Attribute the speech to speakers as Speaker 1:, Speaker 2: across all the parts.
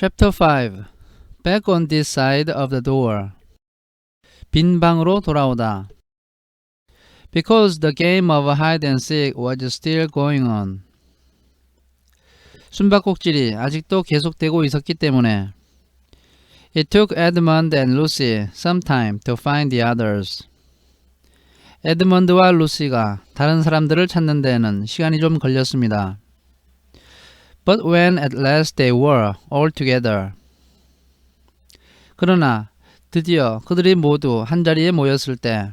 Speaker 1: Chapter 5 Back on this side of the door. 빈 방으로 돌아오다. Because the game of hide and seek was still going on. 숨바꼭질이 아직도 계속되고 있었기 때문에. It took Edmund and Lucy some time to find the others. 에드먼드와 루시가 다른 사람들을 찾는 데에는 시간이 좀 걸렸습니다. But when at last they were all together. 그러나 드디어 그들이 모두 한자리에 모였을 때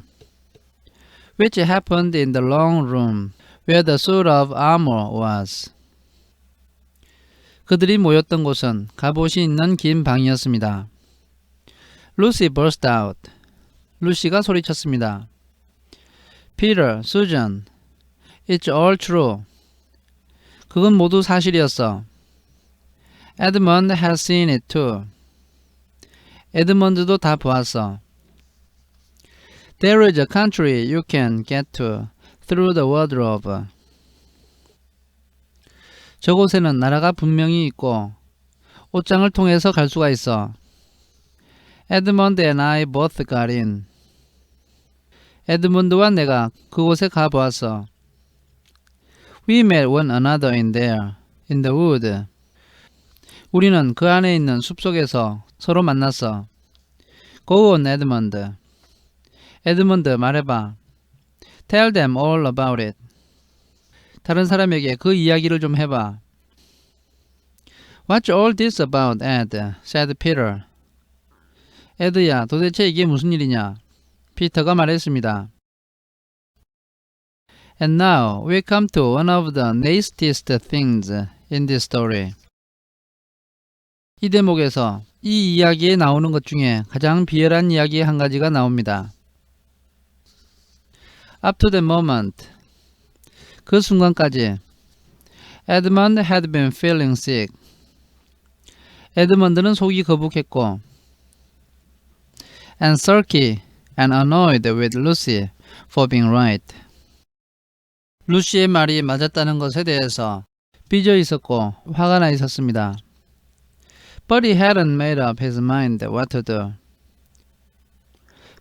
Speaker 1: which happened in the long room where the suit of armor was. 그들이 모였던 곳은 갑옷이 있는 긴 방이었습니다. Lucy burst out. 루시가 소리쳤습니다. Peter, Susan, it's all true. 그건 모두 사실이었어. Edmund has seen it too. 에드먼드도 다 보았어. There is a country you can get to through the wardrobe. 저곳에는 나라가 분명히 있고 옷장을 통해서 갈 수가 있어. Edmund and I both got in. 에드먼드와 내가 그곳에 가보았어. We met one another in there, in the wood. 우리는 그 안에 있는 숲속에서 서로 만났어. Go on, Edmund. 에드먼드, 말해봐. Tell them all about it. 다른 사람에게 그 이야기를 좀 해봐. What's all this about, Ed? said Peter. 에드야, 도대체 이게 무슨 일이냐? 피터가 말했습니다. And now we come to one of the nastiest things in this story. 이 대목에서 이 이야기에 나오는 것 중에 가장 비열한 이야기 한 가지가 나옵니다. Up to the moment, 그 순간까지 Edmund had been feeling sick. 에드먼드는 속이 거북했고 and sulky and annoyed with Lucy for being right. 루시의 말이 맞았다는 것에 대해서 삐져 있었고 화가 나 있었습니다. But he hadn't made up his mind what to do.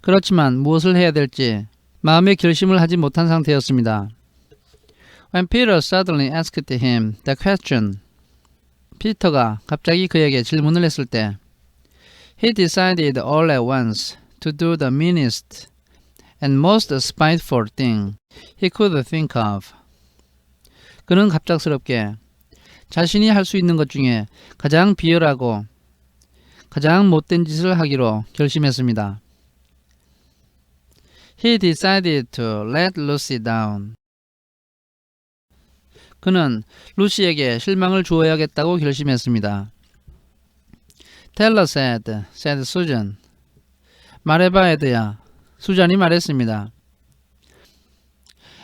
Speaker 1: 그렇지만 무엇을 해야 될지 마음의 결심을 하지 못한 상태였습니다. When Peter suddenly asked him the question, 피터가 갑자기 그에게 질문을 했을 때 he decided all at once to do the meanest and most spiteful thing he could think of. 그는 갑작스럽게 자신이 할 수 있는 것 중에 가장 비열하고 가장 못된 짓을 하기로 결심했습니다. He decided to let Lucy down. 그는 루시에게 실망을 주어야겠다고 결심했습니다. Tell us, Ed, said Susan. 말해봐, 에드야. 수잔이 말했습니다.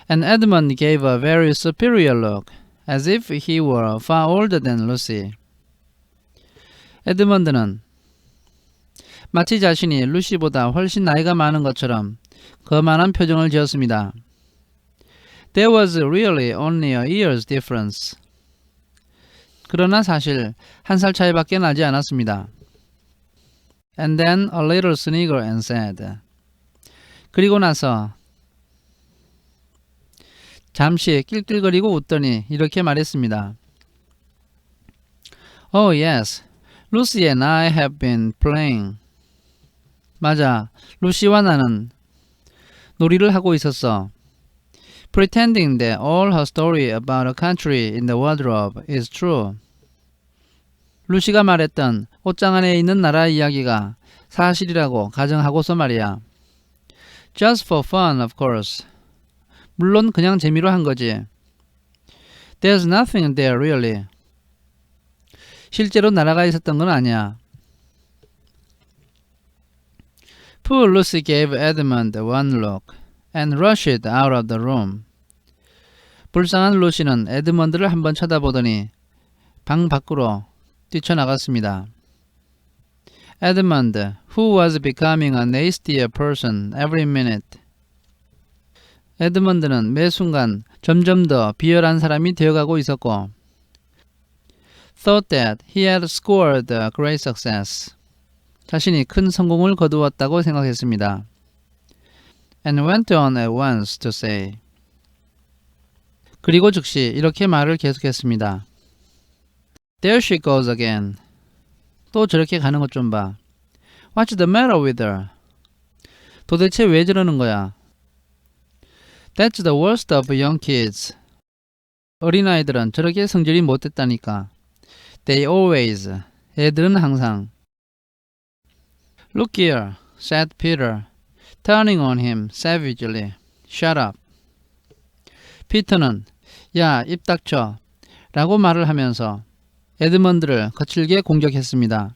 Speaker 1: And Edmund gave a very superior look, as if he were far older than Lucy. 에드먼드는 마치 자신이 루시보다 훨씬 나이가 많은 것처럼 거만한 표정을 지었습니다. There was really only a year's difference. 그러나 사실 한 살 차이밖에 나지 않았습니다. And then a little snigger and said. 그리고 나서 잠시 낄낄거리고 웃더니 이렇게 말했습니다. Oh yes, Lucy and I have been playing. 맞아, 루시와 나는 놀이를 하고 있었어. Pretending that all her story about a country in the wardrobe is true. 루시가 말했던 옷장 안에 있는 나라 이야기가 사실이라고 가정하고서 말이야. Just for fun, of course. 물론 그냥 재미로 한 거지. There's nothing there really. 실제로 나라가 있었던 건 아니야. Poor Lucy gave Edmund one look and rushed out of the room. 불쌍한 루시는 에드먼드를 한번 쳐다보더니 방 밖으로 뛰쳐나갔습니다. Edmund, who was becoming a nastier person every minute. 에드먼드는 매 순간 점점 더 비열한 사람이 되어가고 있었고 thought that he had scored a great success. 자신이 큰 성공을 거두었다고 생각했습니다. And went on at once to say. 그리고 즉시 이렇게 말을 계속했습니다. There she goes again. 또 저렇게 가는 것 좀 봐. What's the matter with her? 도대체 왜 저러는 거야? That's the worst of young kids. 어린아이들은 저렇게 성질이 못됐다니까. They always. 애들은 항상. Look here, said Peter, turning on him savagely. Shut up. 피터는 야, 입 닥쳐 라고 말을 하면서 에드먼드를 거칠게 공격했습니다.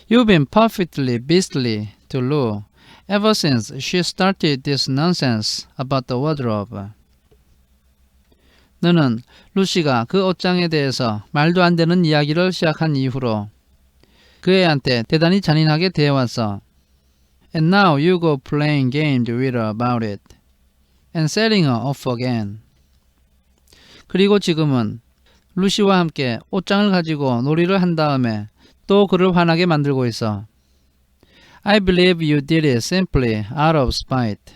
Speaker 1: You've been perfectly beastly to Lou ever since she started this nonsense about the wardrobe. 너는 루시가 그 옷장에 대해서 말도 안 되는 이야기를 시작한 이후로 그 애한테 대단히 잔인하게 대해왔어. And now you go playing games with her about it and setting her off again. 그리고 지금은 루시와 함께 옷장을 가지고 놀이를 한 다음에 또 그를 화나게 만들고 있어. I believe you did it simply out of spite.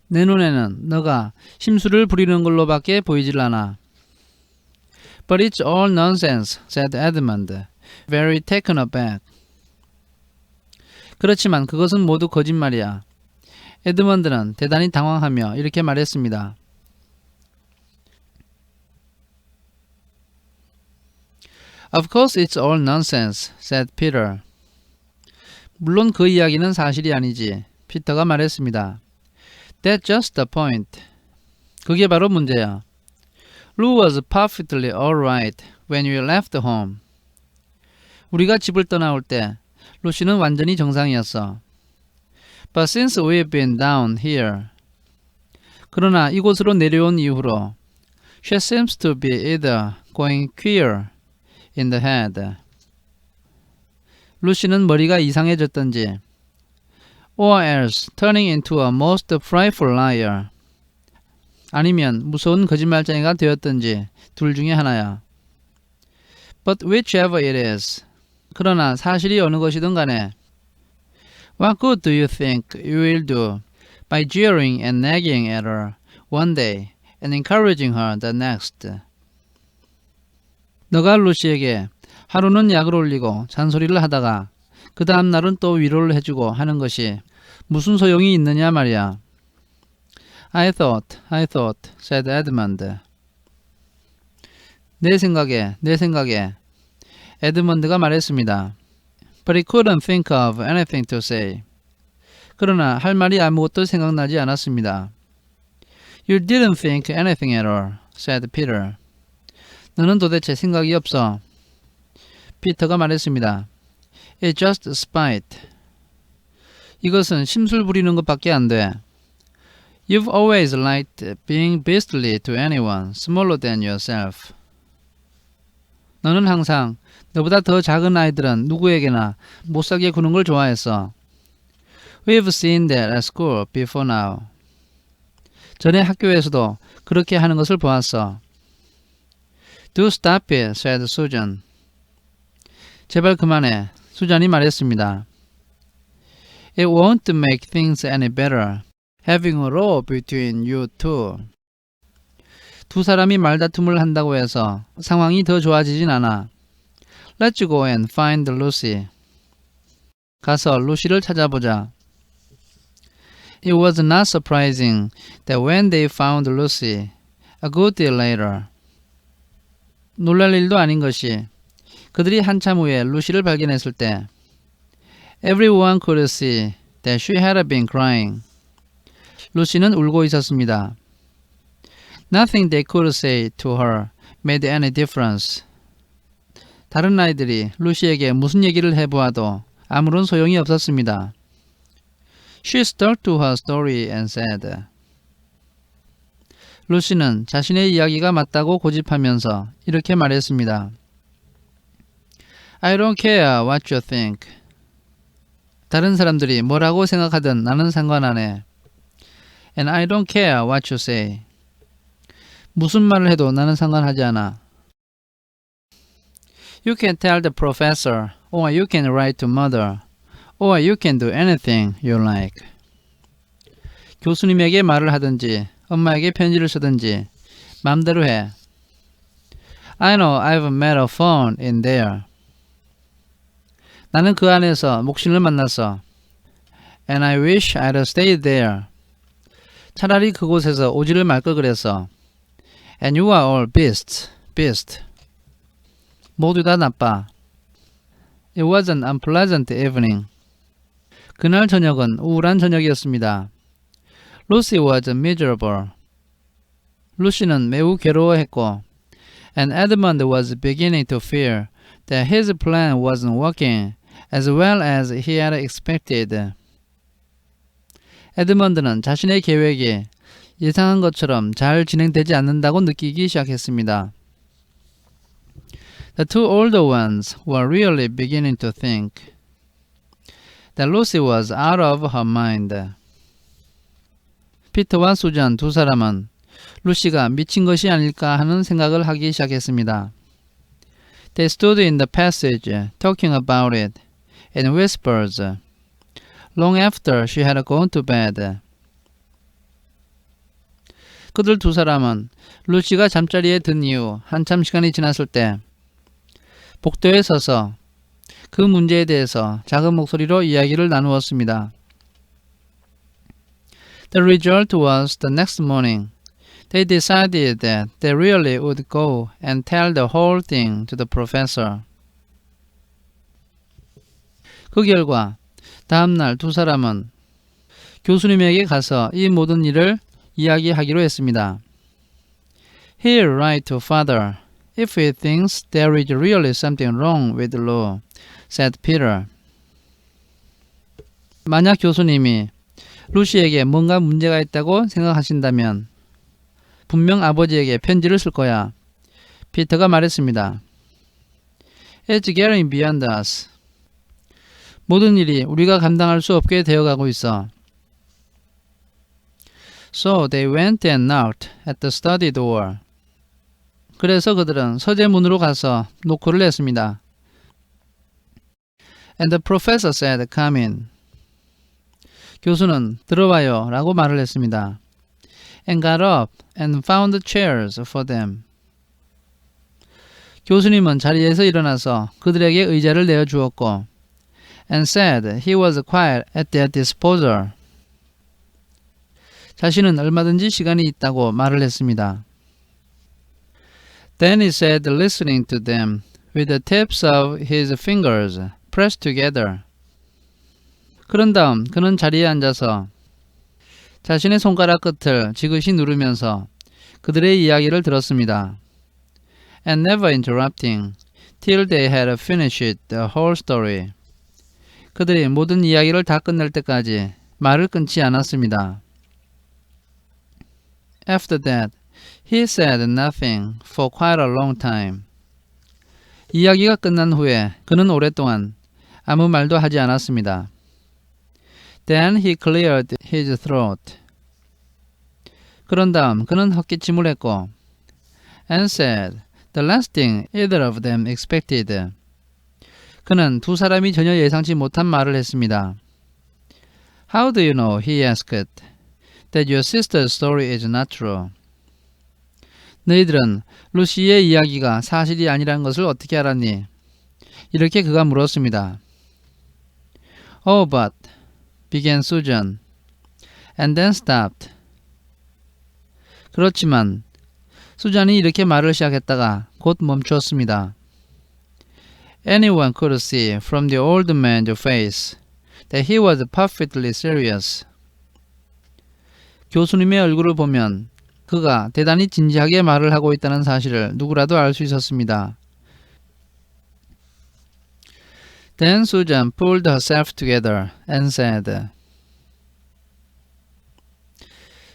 Speaker 1: 내 눈에는 너가 심술을 부리는 걸로밖에 보이질 않아. But it's all nonsense, said Edmund, very taken aback. 그렇지만 그것은 모두 거짓말이야. 에드먼드는 대단히 당황하며 이렇게 말했습니다. Of course it's all nonsense, said Peter. 물론 그 이야기는 사실이 아니지. 피터가 말했습니다. That's just the point. 그게 바로 문제야. Lou was perfectly alright when we left home. 우리가 집을 떠나올 때 루시는 완전히 정상이었어. But since we've been down here. 그러나 이곳으로 내려온 이후로 she seems to be either going queer in the head. 루시는 머리가 이상해졌던지 or else turning into a most frightful liar. 아니면 무서운 거짓말쟁이가 되었던지 둘 중에 하나야. But whichever it is. 그러나 사실이 어느 것이든 간에 What good do you think you will do by jeering and nagging at her one day and encouraging her the next? 너가 루시에게 하루는 약을 올리고 잔소리를 하다가 그 다음 날은 또 위로를 해주고 하는 것이 무슨 소용이 있느냐 말이야. I thought, said Edmund. 내 생각에. 에드먼드가 말했습니다. But he couldn't think of anything to say. 그러나 할 말이 아무것도 생각나지 않았습니다. You didn't think anything at all, said Peter. 너는 도대체 생각이 없어. 피터가 말했습니다. It's just spite. 이것은 심술 부리는 것밖에 안 돼. You've always liked being beastly to anyone smaller than yourself. 너는 항상 너보다 더 작은 아이들은 누구에게나 못살게 구는 걸 좋아했어. We've seen that at school before now. 전에 학교에서도 그렇게 하는 것을 보았어. Do stop it, said Susan. 제발 그만해. 수잔이 말했습니다. It won't make things any better, having a row between you two. 두 사람이 말다툼을 한다고 해서 상황이 더 좋아지진 않아. Let's go and find Lucy. 가서 루시를 찾아보자. It was not surprising that when they found Lucy, a good deal later. 놀랄 일도 아닌 것이 그들이 한참 후에 루시를 발견했을 때 Everyone could see that she had been crying. 루시는 울고 있었습니다. Nothing they could say to her made any difference. 다른 아이들이 루시에게 무슨 얘기를 해보아도 아무런 소용이 없었습니다. She stuck to her story and said. 루시는 자신의 이야기가 맞다고 고집하면서 이렇게 말했습니다. I don't care what you think. 다른 사람들이 뭐라고 생각하든 나는 상관 안 해. And I don't care what you say. 무슨 말을 해도 나는 상관하지 않아. You can tell the professor, or you can write to mother, or you can do anything you like. 교수님에게 말을 하든지 엄마에게 편지를 쓰든지 맘대로 해. I know I've met a phone in there. 나는 그 안에서 목신을 만났어. And I wish I'd stayed there. 차라리 그곳에서 오지를 말 걸 그랬어. And you are all beasts, beast. 모두 다 나빠. It was an unpleasant evening. 그날 저녁은 우울한 저녁이었습니다. Lucy was miserable. 루시는 매우 괴로워했고, and Edmund was beginning to fear that his plan wasn't working as well as he had expected. 에드먼드는 자신의 계획이 예상한 것처럼 잘 진행되지 않는다고 느끼기 시작했습니다. The two older ones were really beginning to think that Lucy was out of her mind. 피터와 수잔 두 사람은 루시가 미친 것이 아닐까 하는 생각을 하기 시작했습니다. They stood in the passage talking about it in whispers long after she had gone to bed. 그들 두 사람은 루시가 잠자리에 든 이후 한참 시간이 지났을 때 복도에 서서 그 문제에 대해서 작은 목소리로 이야기를 나누었습니다. The result was the next morning. They decided that they really would go and tell the whole thing to the professor. 그 결과 다음 날 두 사람은 교수님에게 가서 이 모든 일을 이야기하기로 했습니다. He'll write to father if he thinks there is really something wrong with Lou, said Peter. 만약 교수님이 루시에게 뭔가 문제가 있다고 생각하신다면 분명 아버지에게 편지를 쓸 거야. 피터가 말했습니다. It's getting beyond us. 모든 일이 우리가 감당할 수 없게 되어가고 있어. So they went and knocked at the study door. 그래서 그들은 서재 문으로 가서 노크를 했습니다. And the professor said, "Come in." 교수는 들어와요 라고 말을 했습니다. And got up and found chairs for them. 교수님은 자리에서 일어나서 그들에게 의자를 내어주었고 and said he was quite at their disposal. 자신은 얼마든지 시간이 있다고 말을 했습니다. Then he said, listening to them with the tips of his fingers pressed together. 그런 다음 그는 자리에 앉아서 자신의 손가락 끝을 지그시 누르면서 그들의 이야기를 들었습니다. And never interrupting till they had finished the whole story. 그들이 모든 이야기를 다 끝낼 때까지 말을 끊지 않았습니다. After that, he said nothing for quite a long time. 이야기가 끝난 후에 그는 오랫동안 아무 말도 하지 않았습니다. Then he cleared his throat. 그런 다음 그는 헛기침을 했고 and said the last thing either of them expected. 그는 두 사람이 전혀 예상치 못한 말을 했습니다. How do you know, he asked, that your sister's story is not true? 너희들은 루시의 이야기가 사실이 아니라는 것을 어떻게 알았니? 이렇게 그가 물었습니다. Oh, but, began Susan, and then stopped. 그렇지만 수잔이 이렇게 말을 시작했다가 곧 멈추었습니다. Anyone could see from the old man's face that he was perfectly serious. 교수님의 얼굴을 보면 그가 대단히 진지하게 말을 하고 있다는 사실을 누구라도 알 수 있었습니다. Then Susan pulled herself together and said.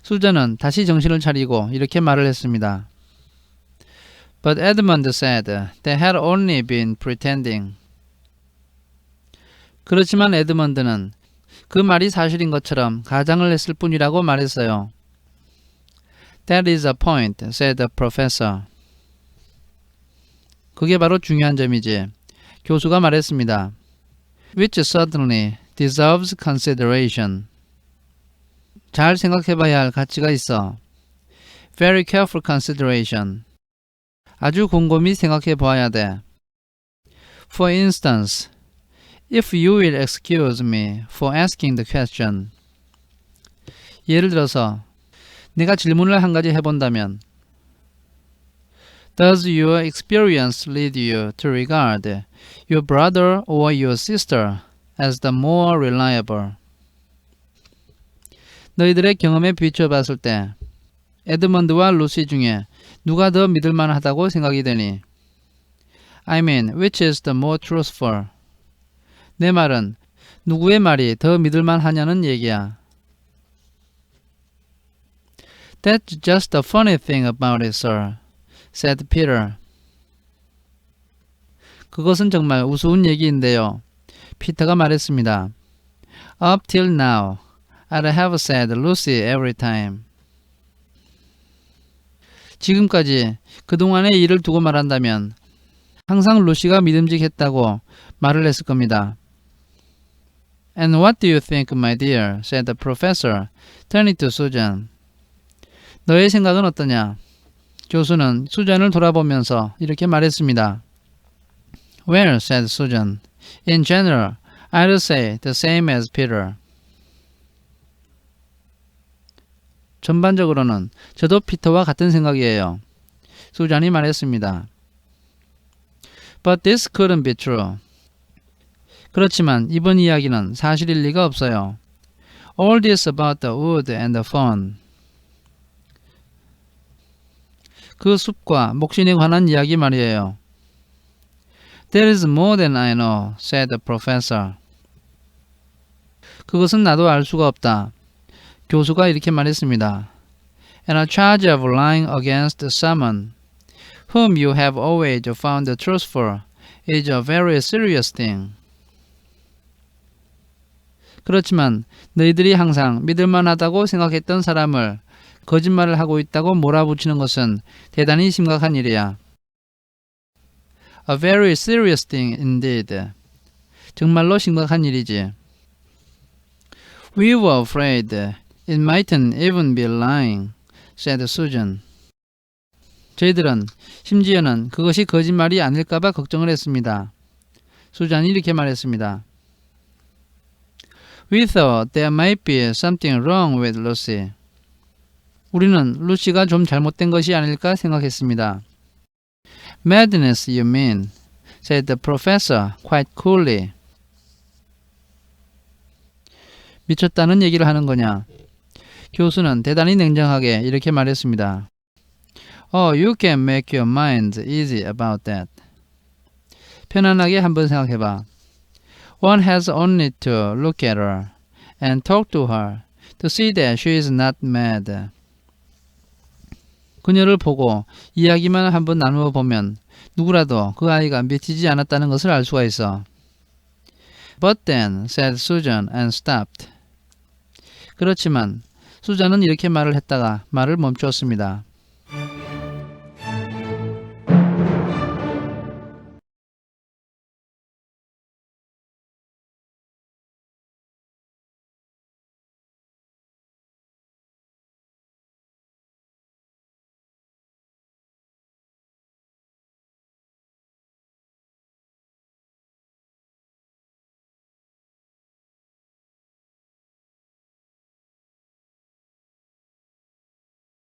Speaker 1: 수잔은 다시 정신을 차리고 이렇게 말을 했습니다. But Edmund said they had only been pretending. 그렇지만 에드먼드는 그 말이 사실인 것처럼 가장을 했을 뿐이라고 말했어요. That is a point, said the professor. 그게 바로 중요한 점이지. 교수가 말했습니다. Which certainly deserves consideration. 잘 생각해봐야 할 가치가 있어. Very careful consideration. 아주 곰곰이 생각해봐야 돼. For instance, if you will excuse me for asking the question. 예를 들어서 내가 질문을 한 가지 해본다면 Does your experience lead you to regard your brother or your sister as the more reliable? 너희들의 경험에 비춰봤을 때 에드먼드와 루시 중에 누가 더 믿을만하다고 생각이 되니? I mean, which is the more truthful? 내 말은 누구의 말이 더 믿을만하냐는 얘기야. That's just the funny thing about it, sir, said Peter. 그것은 정말 우스운 얘기인데요. 피터가 말했습니다. Up till now, I'd have said Lucy every time. 지금까지 그동안의 일을 두고 말한다면 항상 루시가 믿음직했다고 말을 했을 겁니다. And what do you think, my dear? said the professor, turning to Susan. 너의 생각은 어떠냐? 교수는 수잔을 돌아보면서 이렇게 말했습니다. Well, said Susan, in general, I'd say the same as Peter. 전반적으로는 저도 피터와 같은 생각이에요. 수잔이 말했습니다. But this couldn't be true. 그렇지만 이번 이야기는 사실일 리가 없어요. All this about the wood and the fun. 그 숲과 목신에 관한 이야기 말이에요. There is more than I know, said the professor. 그것은 나도 알 수가 없다. 교수가 이렇게 말했습니다. And a charge of lying against someone whom you have always found truthful is a very serious thing. 그렇지만 너희들이 항상 믿을만하다고 생각했던 사람을 거짓말을 하고 있다고 몰아붙이는 것은 대단히 심각한 일이야. A very serious thing indeed. 정말로 심각한 일이지. We were afraid it mightn't even be lying, said Susan. 저희들은 심지어는 그것이 거짓말이 아닐까봐 걱정을 했습니다. 수잔이 이렇게 말했습니다. We thought there might be something wrong with Lucy. 우리는 루시가 좀 잘못된 것이 아닐까 생각했습니다. Madness, you mean, said the professor quite coolly. 미쳤다는 얘기를 하는 거냐? 교수는 대단히 냉정하게 이렇게 말했습니다. Oh, you can make your mind easy about that. 편안하게 한번 생각해봐. One has only to look at her and talk to her to see that she is not mad. 그녀를 보고 이야기만 한번 나누어 보면 누구라도 그 아이가 미치지 않았다는 것을 알 수가 있어. But then, said Susan and stopped. 그렇지만 수잔은 이렇게 말을 했다가 말을 멈추었습니다.